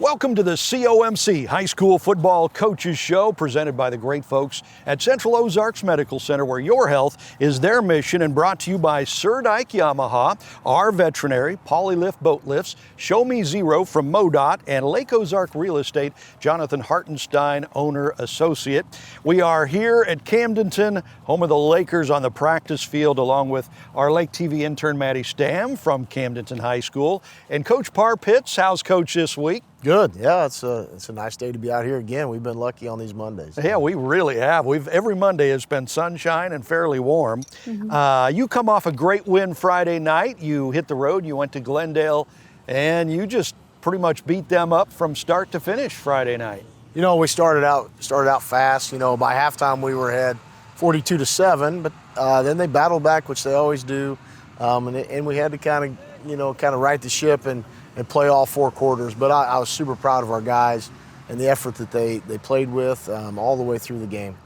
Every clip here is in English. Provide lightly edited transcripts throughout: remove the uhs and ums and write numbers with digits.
Welcome to the COMC High School Football Coaches Show, presented by the great folks at Central Ozarks Medical Center, where your health is their mission, and brought to you by Sir Dyke Yamaha, our veterinary, Polylift Boat Lifts, Show Me Zero from MoDOT, and Lake Ozark Real Estate, Jonathan Hartenstein, owner associate. We are here at Camdenton, home of the Lakers, on the practice field, along with our Lake TV intern, Maddie Stam from Camdenton High School, and Coach Parr Pitts. How's Coach this week? Good. Yeah, it's a nice day to be out here again. We've been lucky on these Mondays. Yeah, we really have. Every Monday has been sunshine and fairly warm. You come off a great win Friday night. You hit the road. You went to Glendale, and you just pretty much beat them up from start to finish Friday night. You know, we started out fast. You know, by halftime we were ahead 42-7, but then they battled back, which they always do, and we had to kind of right the ship and play all four quarters. But I was super proud of our guys and the effort that they played with all the way through the game.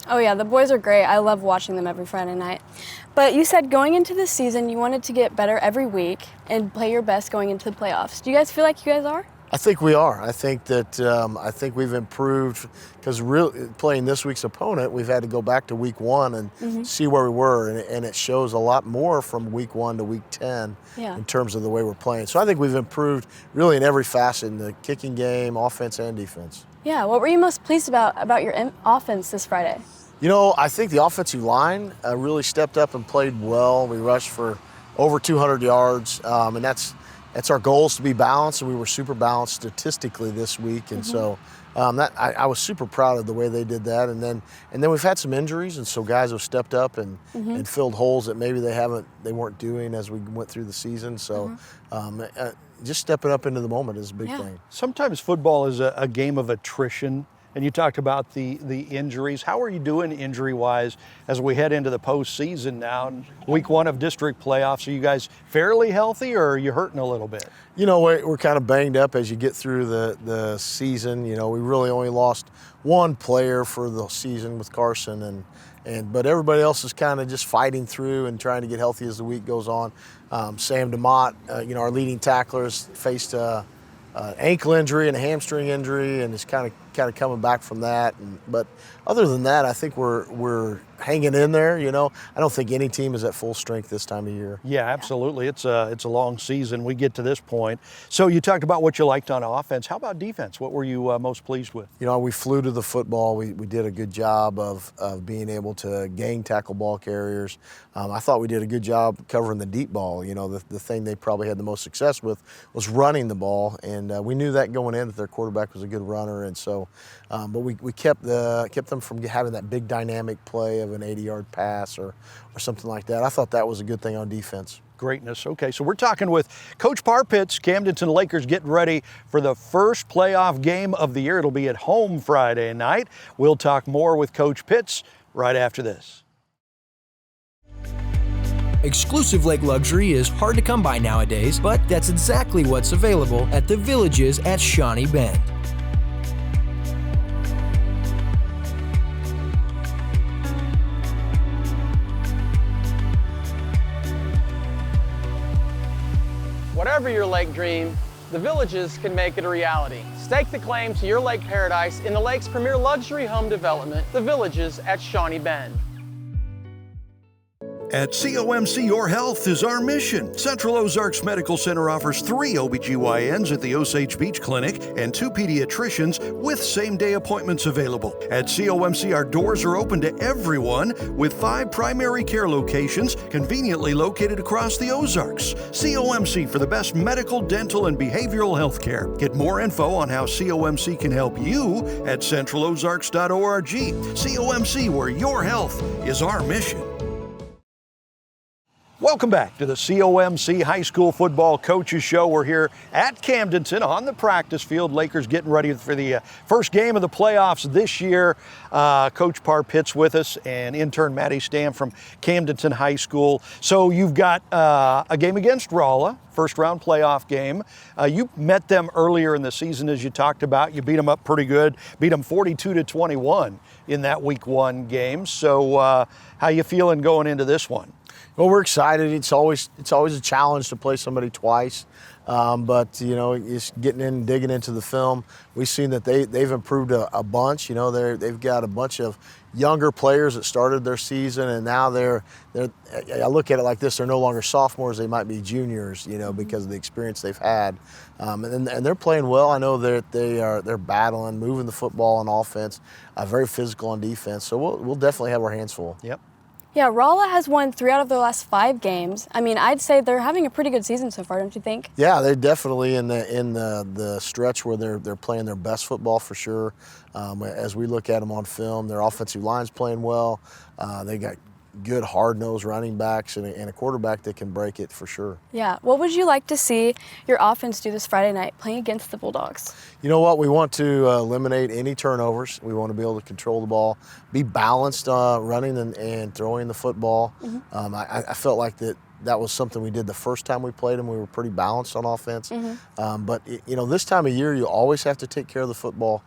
Oh yeah, the boys are great. I love watching them every Friday night. But you said going into this season you wanted to get better every week and play your best going into the playoffs. Do you guys feel like you guys are? I think we are. I think that we've improved, because playing this week's opponent, we've had to go back to week one and see where we were, and it shows a lot more from week 1 to week 10 in terms of the way we're playing. So I think we've improved really in every facet, in the kicking game, offense and defense. Yeah, what were you most pleased about your offense this Friday? You know, I think the offensive line really stepped up and played well. We rushed for over 200 yards, and that's our goal, is to be balanced, and we were super balanced statistically this week, and so I was super proud of the way they did that. And then we've had some injuries, and so guys have stepped up and filled holes that maybe they weren't doing as we went through the season. So just stepping up into the moment is a big thing. Sometimes football is a game of attrition. And you talked about the injuries. How are you doing injury-wise as we head into the postseason now? Week 1 of district playoffs, are you guys fairly healthy, or are you hurting a little bit? You know, we're kind of banged up as you get through the season. You know, we really only lost one player for the season with Carson, but everybody else is kind of just fighting through and trying to get healthy as the week goes on. Sam DeMott, our leading tackler, has faced ankle injury and a hamstring injury, and is kind of coming back from that. But other than that, I think we're hanging in there. You know, I don't think any team is at full strength this time of year. Yeah, absolutely. It's a long season. We get to this point. So you talked about what you liked on offense. How about defense? What were you most pleased with? You know, we flew to the football. We did a good job of being able to gang tackle ball carriers. I thought we did a good job covering the deep ball. You know, the thing they probably had the most success with was running the ball, and we knew that going in, that their quarterback was a good runner, and so. But we kept them from having that big dynamic play of an 80-yard pass or something like that. I thought that was a good thing on defense. Greatness. Okay, so we're talking with Coach Parr Pitts. Camdenton Lakers getting ready for the first playoff game of the year. It'll be at home Friday night. We'll talk more with Coach Pitts right after this. Exclusive lake luxury is hard to come by nowadays, but that's exactly what's available at the Villages at Shawnee Bend. Whatever your lake dream, the Villages can make it a reality. Stake the claim to your lake paradise in the lake's premier luxury home development, the Villages at Shawnee Bend. At COMC, your health is our mission. Central Ozarks Medical Center offers 3 OBGYNs at the Osage Beach Clinic and 2 pediatricians with same-day appointments available. At COMC, our doors are open to everyone with 5 primary care locations conveniently located across the Ozarks. COMC for the best medical, dental, and behavioral health care. Get more info on how COMC can help you at centralozarks.org. COMC, where your health is our mission. Welcome back to the COMC High School Football Coaches Show. We're here at Camdenton on the practice field. Lakers getting ready for the first game of the playoffs this year. Coach Parr Pitts with us, and intern Maddie Stam from Camdenton High School. So you've got a game against Rolla, first round playoff game. You met them earlier in the season, as you talked about. You beat them up pretty good, beat them 42-21 in that week 1 game. So how you feeling going into this one? Well, we're excited. It's always a challenge to play somebody twice, but you know, it's getting in, digging into the film. We've seen that they've improved a bunch. You know, they've got a bunch of younger players that started their season, and now they're. I look at it like this: they're no longer sophomores; they might be juniors. You know, because of the experience they've had, and they're playing well. I know that they're battling, moving the football on offense, very physical on defense. So we'll definitely have our hands full. Yep. Yeah, Rolla has won 3 out of their last 5 games. I mean, I'd say they're having a pretty good season so far, don't you think? Yeah, they're definitely in the stretch where they're playing their best football for sure. As we look at them on film, their offensive line's playing well. They got good hard-nosed running backs and a quarterback that can break it for sure. Yeah. What would you like to see your offense do this Friday night playing against the Bulldogs? You know what? We want to eliminate any turnovers. We want to be able to control the ball, be balanced running and throwing the football. Mm-hmm. I felt like that was something we did the first time we played them. We were pretty balanced on offense. Mm-hmm. But you know, this time of year, you always have to take care of the football.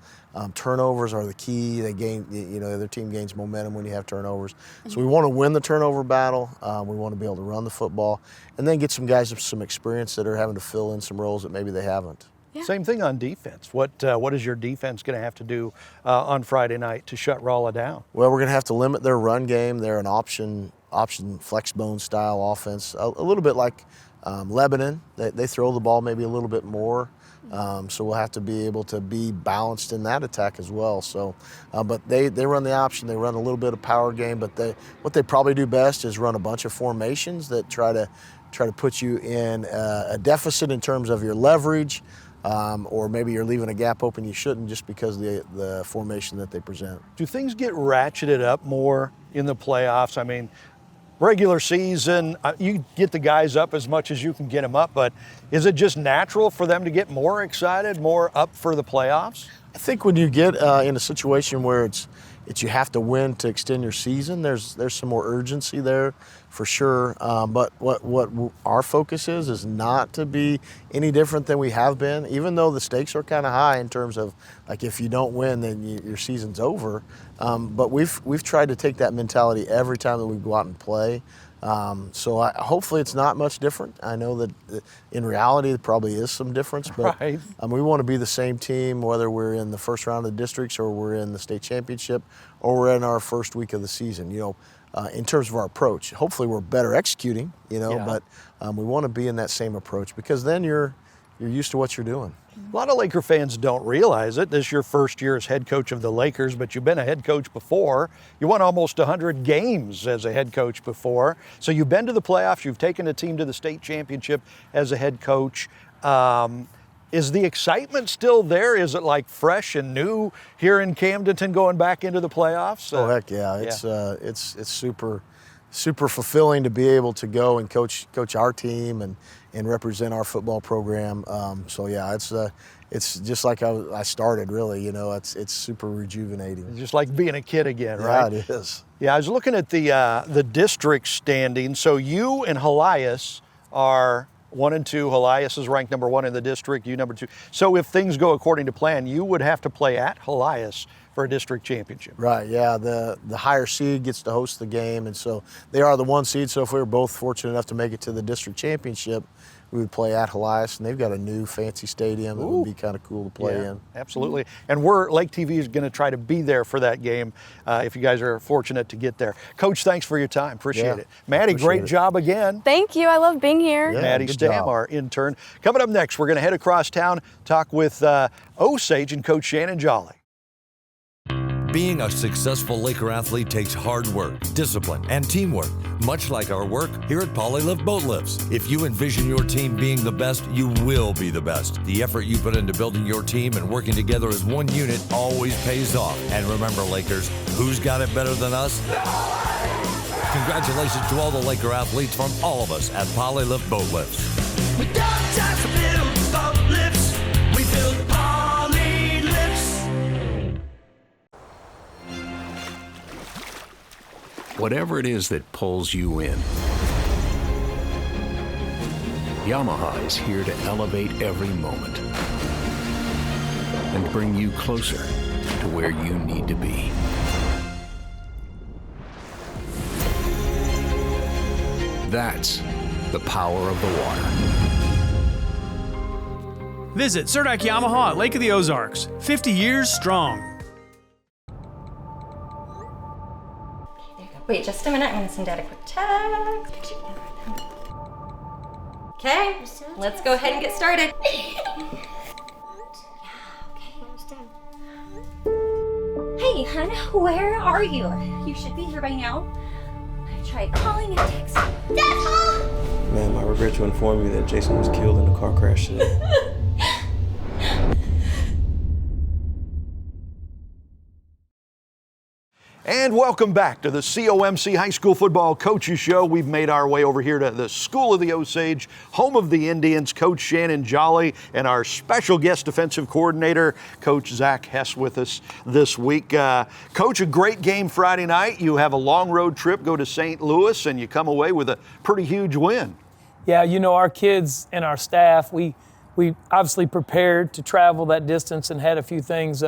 Turnovers are the key. They gain, you know, the other team gains momentum when you have turnovers. Mm-hmm. So we want to win the turnover battle. We want to be able to run the football, and then get some guys with some experience that are having to fill in some roles that maybe they haven't. Yeah. Same thing on defense. What is your defense going to have to do on Friday night to shut Rolla down? Well, we're going to have to limit their run game. They're an option flex bone style offense, a little bit like Lebanon. They throw the ball maybe a little bit more. So we'll have to be able to be balanced in that attack as well. So, but they run the option. They run a little bit of power game, but what they probably do best is run a bunch of formations that try to put you in a deficit in terms of your leverage, or maybe you're leaving a gap open you shouldn't just because of the formation that they present. Do things get ratcheted up more in the playoffs? I mean, regular season, you get the guys up as much as you can get them up, but is it just natural for them to get more excited, more up for the playoffs? I think when you get in a situation where it's you have to win to extend your season, there's some more urgency there for sure. But what our focus is not to be any different than we have been, even though the stakes are kind of high in terms of, like, if you don't win, then your season's over. But we've tried to take that mentality every time that we go out and play. So hopefully it's not much different. I know that in reality there probably is some difference, but right. We want to be the same team whether we're in the first round of the districts or we're in the state championship or we're in our first week of the season. You know, in terms of our approach, hopefully we're better executing. You know, Yeah. but we want to be in that same approach because then you're used to what you're doing. A lot of Laker fans don't realize it. This is your first year as head coach of the Lakers, but you've been a head coach before. You won almost 100 games as a head coach before. So you've been to the playoffs. You've taken a team to the state championship as a head coach. Is the excitement still there? Is it like fresh and new here in Camdenton going back into the playoffs? Oh, heck yeah. It's super fulfilling to be able to go and coach our team and represent our football program. So yeah, it's just like I started, really. You know, it's super rejuvenating. It's just like being a kid again, right? Yeah, it is. Yeah, I was looking at the district standing. So you and Helias are 1 and 2. Helias is ranked number 1 in the district, you number 2. So if things go according to plan, you would have to play at Helias for a district championship. Right, yeah, the higher seed gets to host the game, and so they are the 1 seed, so if we were both fortunate enough to make it to the district championship, we would play at Helias, and they've got a new fancy stadium that would be kind of cool to play in. Absolutely, and Lake TV is going to try to be there for that game if you guys are fortunate to get there. Coach, thanks for your time, appreciate it. Maddie, great job again. Thank you, I love being here. Yeah, Maddie good Stam, job. our intern. Coming up next, we're going to head across town, talk with Osage and Coach Shannon Jolly. Being a successful Laker athlete takes hard work, discipline, and teamwork, much like our work here at Polylift Boat Lifts. If you envision your team being the best, you will be the best. The effort you put into building your team and working together as one unit always pays off. And remember, Lakers, who's got it better than us? Congratulations to all the Laker athletes from all of us at Polylift Boat Lifts. We don't just build boat lifts, we build poly lifts. Whatever it is that pulls you in, Yamaha is here to elevate every moment and bring you closer to where you need to be. That's the power of the water. Visit Surdyke Yamaha at Lake of the Ozarks, 50 years strong. Wait just a minute, I'm gonna send Dad a quick text. Okay, let's go ahead and get started. Hey, hon, where are you? You should be here by now. I tried calling and texting. Dad's home! Ma'am, I regret to inform you that Jason was killed in a car crash today. And welcome back to the COMC High School Football Coaches Show. We've made our way over here to the School of the Osage, home of the Indians, Coach Shannon Jolly, and our special guest defensive coordinator, Coach Zach Hess, with us this week. Coach, a great game Friday night. You have a long road trip, go to St. Louis, and you come away with a pretty huge win. Yeah, you know, our kids and our staff, we obviously prepared to travel that distance and had a few things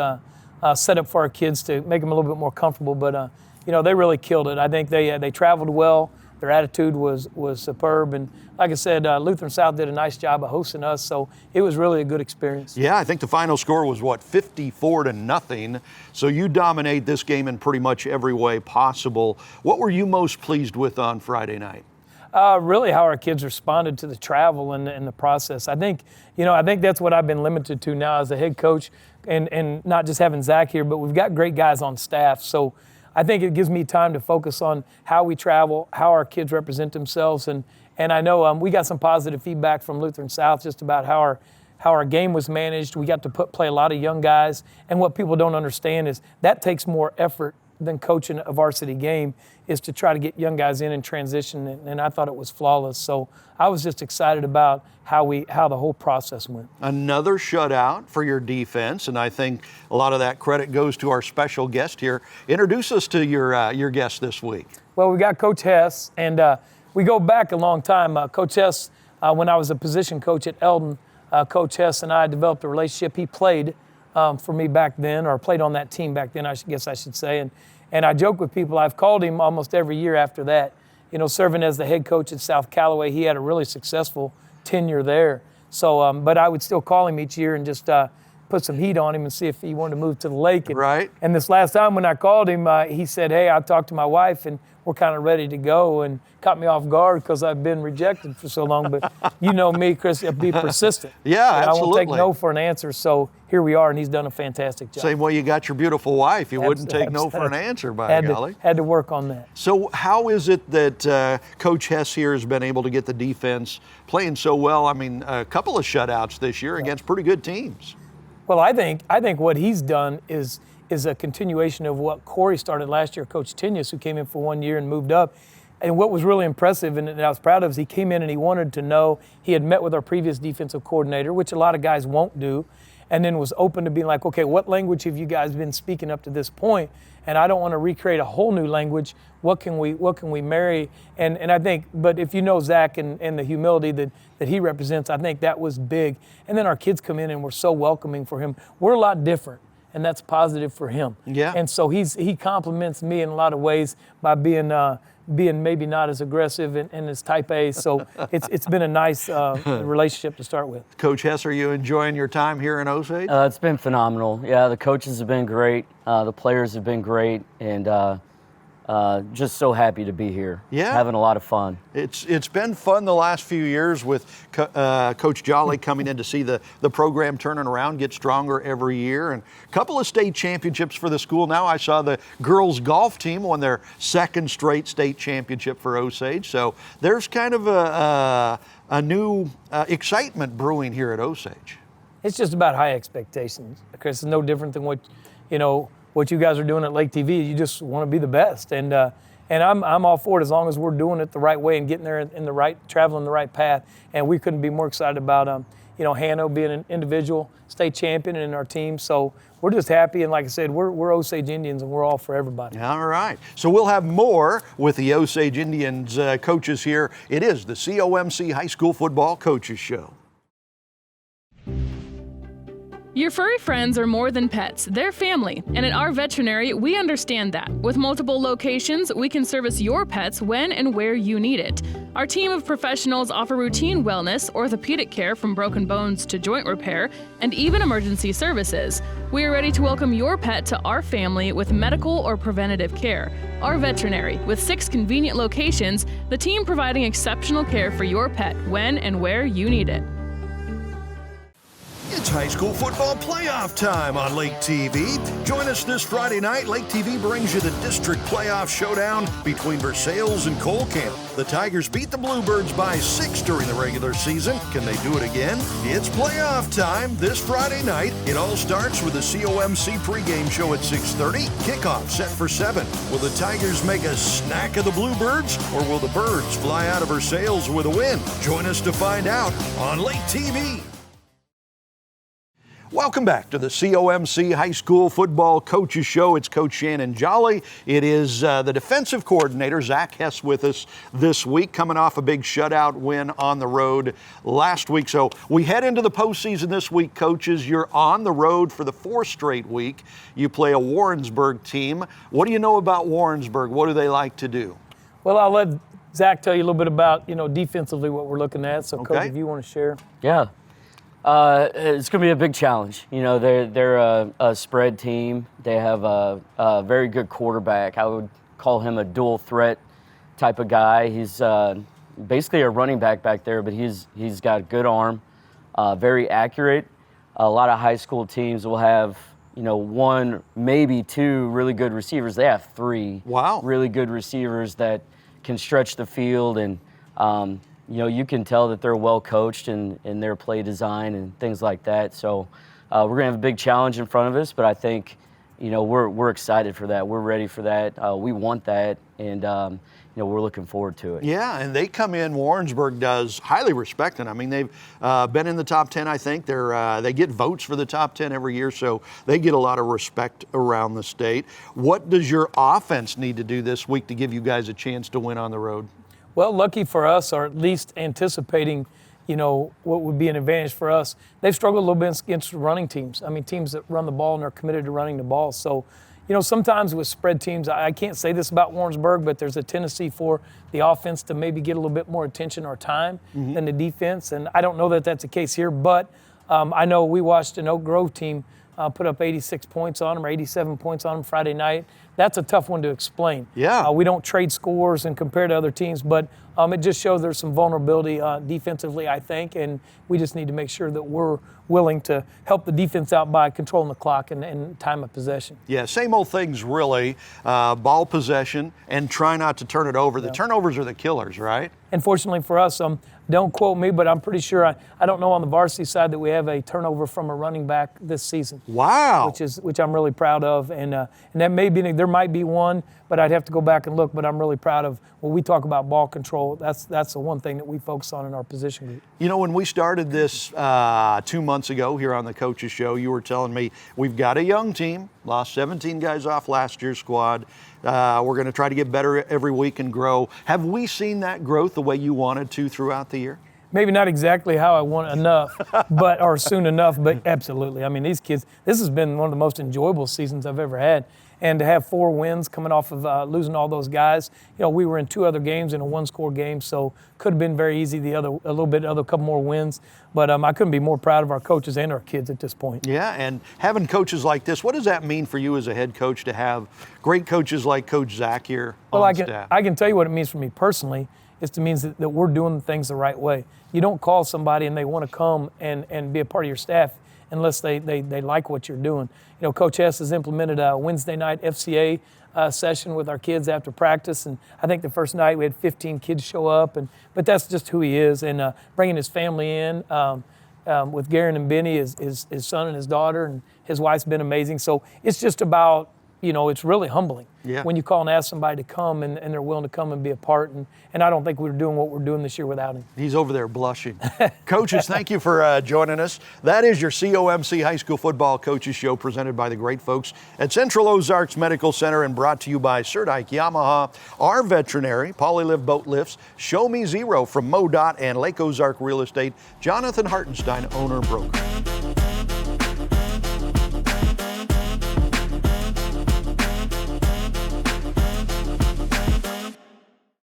set up for our kids to make them a little bit more comfortable. But, you know, they really killed it. I think they traveled well. Their attitude was superb. And like I said, Lutheran South did a nice job of hosting us. So it was really a good experience. Yeah, I think the final score was, 54-0. So you dominate this game in pretty much every way possible. What were you most pleased with on Friday night? Really how our kids responded to the travel and the process. I think that's what I've been limited to now as a head coach, and not just having Zach here, but we've got great guys on staff. So I think it gives me time to focus on how we travel, how our kids represent themselves. And I know we got some positive feedback from Lutheran South just about how our game was managed. We got to play a lot of young guys. And what people don't understand is that takes more effort than coaching a varsity game, is to try to get young guys in and transition, and I thought it was flawless. So I was just excited about how the whole process went. Another shutout for your defense, and I think a lot of that credit goes to our special guest here. Introduce us to your guest this week. Well, we got Coach Hess, and we go back a long time. Coach Hess, when I was a position coach at Eldon, Coach Hess and I developed a relationship. He played for me back then, or played on that team back then, I guess I should say. And I joke with people, I've called him almost every year after that. You know, serving as the head coach at South Callaway, he had a really successful tenure there. So, but I would still call him each year and just put some heat on him and see if he wanted to move to the lake. And this last time when I called him, he said, hey, I talked to my wife and we're kind of ready to go, and caught me off guard because I've been rejected for so long. But you know me, Chris, I'll be persistent. Yeah, absolutely. I won't take no for an answer. So here we are, and he's done a fantastic job. Same way you got your beautiful wife. You wouldn't take no for an answer, by golly. Had to work on that. So how is it that Coach Hess here has been able to get the defense playing so well? I mean, a couple of shutouts this year against pretty good teams. Well, I think what he's done is a continuation of what Corey started last year, Coach Tinius, who came in for 1 year and moved up. And what was really impressive and I was proud of is he came in and he wanted to know. He had met with our previous defensive coordinator, which a lot of guys won't do, and then was open to being like, okay, what language have you guys been speaking up to this point? And I don't want to recreate a whole new language. What can we marry? And I think, but if you know Zach and the humility that he represents, I think that was big. And then our kids come in and we're so welcoming for him. We're a lot different, and that's positive for him. Yeah. And so he compliments me in a lot of ways by being maybe not as aggressive and as type A. So it's been a nice relationship to start with. Coach Hess, are you enjoying your time here in Osage? It's been phenomenal. Yeah, the coaches have been great. The players have been great, and just so happy to be here. Yeah. Having a lot of fun. It's been fun the last few years with Coach Jolly coming in to see the program turning around, get stronger every year, and a couple of state championships for the school. Now I saw the girls golf team won their second straight state championship for Osage. So there's kind of a new excitement brewing here at Osage. It's just about high expectations, Chris. It's no different than what you guys are doing at Lake TV. You just want to be the best, and I'm all for it as long as we're doing it the right way and getting there in the right, traveling the right path. And we couldn't be more excited about Hanno being an individual state champion in our team. So we're just happy, and like I said, we're Osage Indians, and we're all for everybody. All right. So we'll have more with the Osage Indians coaches here. It is the COMC High School Football Coaches Show. Your furry friends are more than pets, they're family, and at our veterinary, we understand that. With multiple locations, we can service your pets when and where you need it. Our team of professionals offer routine wellness, orthopedic care from broken bones to joint repair, and even emergency services. We are ready to welcome your pet to our family with medical or preventative care. Our veterinary, with 6 convenient locations, the team providing exceptional care for your pet when and where you need it. It's high school football playoff time on Lake TV. Join us this Friday night. Lake TV brings you the district playoff showdown between Versailles and Cole Camp. The Tigers beat the Bluebirds by 6 during the regular season. Can they do it again? It's playoff time this Friday night. It all starts with the COMC pregame show at 6:30. Kickoff set for 7. Will the Tigers make a snack of the Bluebirds, or will the Birds fly out of Versailles with a win? Join us to find out on Lake TV. Welcome back to the COMC High School Football Coaches Show. It's Coach Shannon Jolly. It is the defensive coordinator, Zach Hess, with us this week, coming off a big shutout win on the road last week. So we head into the postseason this week, coaches. You're on the road for the 4th straight week. You play a Warrensburg team. What do you know about Warrensburg? What do they like to do? Well, I'll let Zach tell you a little bit about, defensively what we're looking at. So, Okay. Coach, if you want to share. Yeah. It's going to be a big challenge. They're a spread team. They have a very good quarterback. I would call him a dual threat type of guy. He's basically a running back there, but he's got a good arm, very accurate. A lot of high school teams will have, 1, maybe 2 really good receivers. They have 3 really good receivers that can stretch the field, and you can tell that they're well coached in their play design and things like that. So we're going to have a big challenge in front of us, but I think, we're excited for that. We're ready for that. We want that, and we're looking forward to it. Yeah, and they come in, Warrensburg does, highly respected. I mean, they've been in the top 10, I think. They get votes for the top 10 every year, so they get a lot of respect around the state. What does your offense need to do this week to give you guys a chance to win on the road? Well, lucky for us, or at least anticipating, what would be an advantage for us. They've struggled a little bit against running teams. I mean, teams that run the ball and are committed to running the ball. So, sometimes with spread teams, I can't say this about Warrensburg, but there's a tendency for the offense to maybe get a little bit more attention or time than the defense. And I don't know that that's the case here, but I know we watched an Oak Grove team put up 86 points on them or 87 points on them Friday night. That's a tough one to explain. Yeah. We don't trade scores and compare to other teams, but it just shows there's some vulnerability defensively, I think, and we just need to make sure that we're willing to help the defense out by controlling the clock and time of possession. Yeah, same old things really. Ball possession and try not to turn it over. The turnovers are the killers, right? And fortunately for us, don't quote me, but I'm pretty sure, I don't know on the varsity side that we have a turnover from a running back this season. Wow. Which I'm really proud of. And that there might be one, but I'd have to go back and look, but I'm really proud of when we talk about ball control. That's the one thing that we focus on in our position group. When we started this 2 months ago here on the Coaches Show, you were telling me we've got a young team, lost 17 guys off last year's squad. We're going to try to get better every week and grow. Have we seen that growth the way you wanted to throughout the year? Maybe not exactly how I want enough, or soon enough, but absolutely. I mean, these kids, this has been one of the most enjoyable seasons I've ever had. And to have 4 wins coming off of losing all those guys, we were in 2 other games in a 1-score game, so could have been very easy. A couple more wins, but I couldn't be more proud of our coaches and our kids at this point. Yeah, and having coaches like this, what does that mean for you as a head coach to have great coaches like Coach Zach here on staff? I can tell you what it means for me personally. It means that we're doing things the right way. You don't call somebody and they want to come and be a part of your staff unless they like what you're doing. Coach Hess has implemented a Wednesday night FCA session with our kids after practice, and I think the first night we had 15 kids show up, but that's just who he is, and bringing his family in with Garen and Benny, his son and his daughter, and his wife's been amazing. So it's just about, it's really humbling when you call and ask somebody to come and they're willing to come and be a part. And I don't think we're doing what we're doing this year without him. He's over there blushing. Coaches, thank you for joining us. That is your COMC High School Football Coaches Show presented by the great folks at Central Ozarks Medical Center and brought to you by Surdike Yamaha, our veterinary, Polylift Boat Lifts, Show Me Zero from MoDOT and Lake Ozark Real Estate, Jonathan Hartenstein, owner-broker.